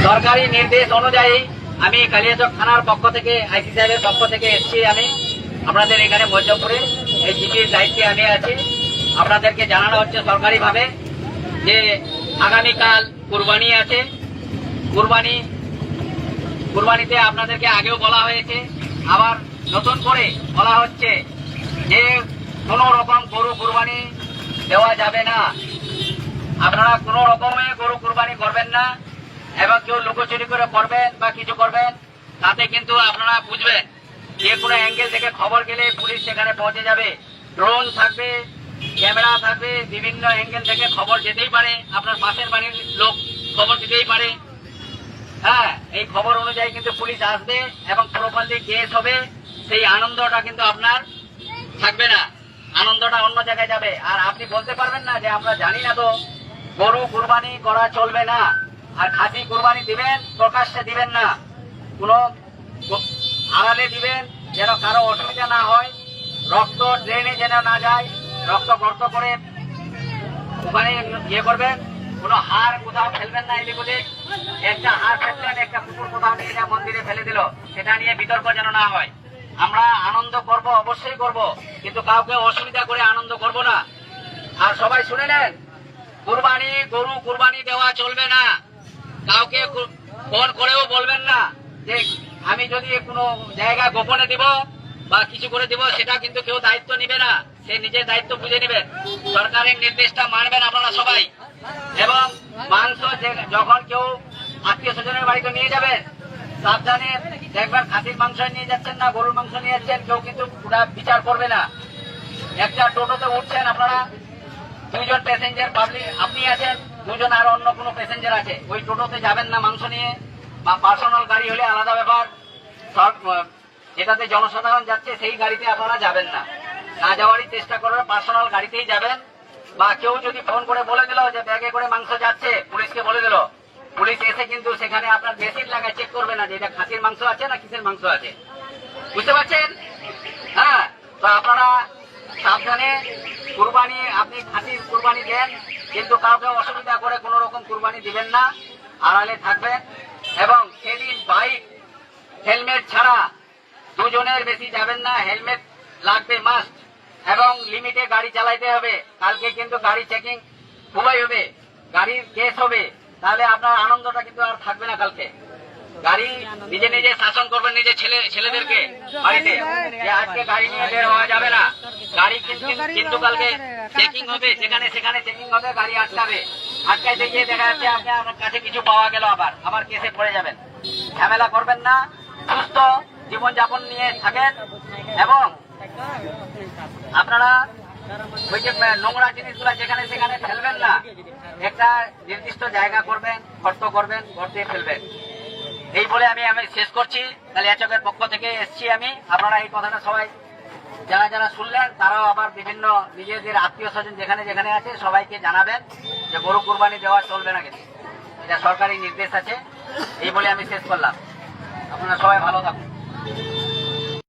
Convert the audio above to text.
সরকারি নির্দেশ অনুযায়ী আমি কালিয়াচক থানার পক্ষ থেকে আইসি সাহেবের পক্ষ থেকে এসেছি। আমি আপনাদের এখানে মধ্যপুরে এই জিপির দায়িত্বে আমি আছি। আপনাদেরকে জানানো হচ্ছে সরকারিভাবে যে আগামীকাল কুরবানি আছে। কুরবানিতে আপনাদেরকে আগেও বলা হয়েছে, আবার নতুন করে বলা হচ্ছে যে কোনো রকম গরু কুরবানি দেওয়া যাবে না। আপনারা কোনো রকমে গরু কুরবানি করবেন না, এবং কেউ লুকোচুরি করে করবেন বা কিছু করবেন তাতে কিন্তু আপনারা বুঝবেন যে কোনো অ্যাঙ্গেল থেকে খবর গেলে পুলিশ সেখানে পৌঁছে যাবে। ড্রোন থাকবে, ক্যামেরা থাকবে, বিভিন্ন অ্যাঙ্গেল থেকে খবর যেতেই পারে, আপনার পাশের বাড়ির লোক খবর দিতেই পারে। হ্যাঁ, এই খবর অনুযায়ী কিন্তু পুলিশ আসবে এবং প্রপারলি কেস হবে। সেই আনন্দটা কিন্তু আপনার থাকবে না, আনন্দটা অন্য জায়গায় যাবে। আর আপনি বলতে পারবেন না যে আমরা জানি না, তো গরু কুরবানি করা চলবে না। আর খাসি কুরবানি দিবেন, প্রকাশ্যে দিবেন না, কোনো আড়ালে দিবেন যেন কারো অসুবিধা না হয়, রক্ত ড্রেনে যেন না যায়, রক্ত গর্ত করে ওখানে ইয়ে করবেন। কোনো হাড় কোথাও ফেলবেন না। এদিকে একটা হাড় ফেললেন, একটা কুকুর কোথাও নিয়ে যা মন্দিরে ফেলে দিল, সেটা নিয়ে বিতর্ক যেন না হয়। আমরা আনন্দ করব, অবশ্যই করব, কিন্তু কাউকে অসুবিধা করে আনন্দ করব না। আর সবাই শুনে নেন, কুরবানি গরু কুরবানি দেওয়া চলবে না। কাউকে ফোন করেও বলবেন না যে আমি যদি কোনো জায়গা গোপনে দিব বা কিছু করে দিব, সেটা কিন্তু কেউ দায়িত্ব নিবে না। সে নিজের দায়িত্ব বুঝে নেবেন। সরকারের নির্দেশটা মানবেন আপনারা সবাই। এবং মাংস যখন কেউ আত্মীয় স্বজনের বাড়িতে নিয়ে যাবেন, সাবধানে দেখবেন খাসির মাংস নিয়ে যাচ্ছেন না গরুর মাংস নিয়ে যাচ্ছেন, কেউ কিন্তু পুরা বিচার করবে না। একটা টোটোতে উঠছেন আপনারা, দুইজন প্যাসেঞ্জার পাবলিক আপনি আছেন, দুজন আর অন্য কোনো প্যাসেঞ্জার আছে, ওই টোটোতে যাবেন না মাংস নিয়ে। বা পার্সোনাল গাড়ি হলে আলাদা ব্যাপার, যেটাতে জনসাধারণ যাচ্ছে সেই গাড়িতে আপনারা যাবেন না। না যাওয়ারই চেষ্টা করবেন, পার্সোনাল গাড়িতেই যাবেন। বা কেউ যদি ফোন করে বলে দিল যে ব্যাগে করে মাংস যাচ্ছে, পুলিশকে বলে দিল, পুলিশ এসে কিন্তু সেখানে আপনার মেশিন লাগায় চেক করবে না যে এটা খাসির মাংস আছে না কিসের মাংস আছে। বুঝতে পারছেন? হ্যাঁ, তো আপনারা সাবধানে কুরবানি, আপনি খাসির কুরবানি দেন, কিন্তু কাউকে অসুবিধা করে কোন রকম কুরবানি দিবেন না, আড়ালে থাকবেন। এবং সেদিন বাইক হেলমেট ছাড়া দুজনের বেশি যাবেন না, হেলমেট লাগবে মাস্ট। এবং লিমিটে গাড়ি চালাইতে হবে। কালকে কিন্তু গাড়ি চেকিং খুবই হবে, গাড়ির কেস হবে, তাহলে আপনার আনন্দটা কিন্তু আর থাকবে না। কালকে গাড়ি নিজে নিজে শাসন করবেন, নিজে ছেলেদেরকে বাড়িতে, যে আজকে গাড়ি নিয়ে বের হওয়া যাবে না। গাড়ি কিন্তু কালকে চেকিং হবে, সেখানে চেকিং হবে, গাড়ি আটকাবে। আটকাইতে গিয়ে দেখা যাচ্ছে আপনার কাছে কিছু পাওয়া গেল, আবার কেসে পড়ে যাবেন। ঝামেলা করবেন না, সুস্থ জীবনযাপন নিয়ে থাকেন। এবং আপনারা ওই যে নোংরা জিনিসগুলো যেখানে সেখানে ফেলবেন না, একটা নির্দিষ্ট জায়গা করবেন, গর্ত করবেন, গর্তে ফেলবেন। এই বলে আমি শেষ করছি। কালিয়াচকের পক্ষ থেকে এসছি আমি। আপনারা এই কথাটা সবাই যারা শুনলেন, তারাও আবার বিভিন্ন নিজেদের আত্মীয় স্বজন যেখানে যেখানে আছে সবাইকে জানাবেন যে গরু কুরবানি দেওয়া চলবে না, কিন্তু এটা সরকারি নির্দেশ আছে। এই বলে আমি শেষ করলাম। আপনারা সবাই ভালো থাকুন।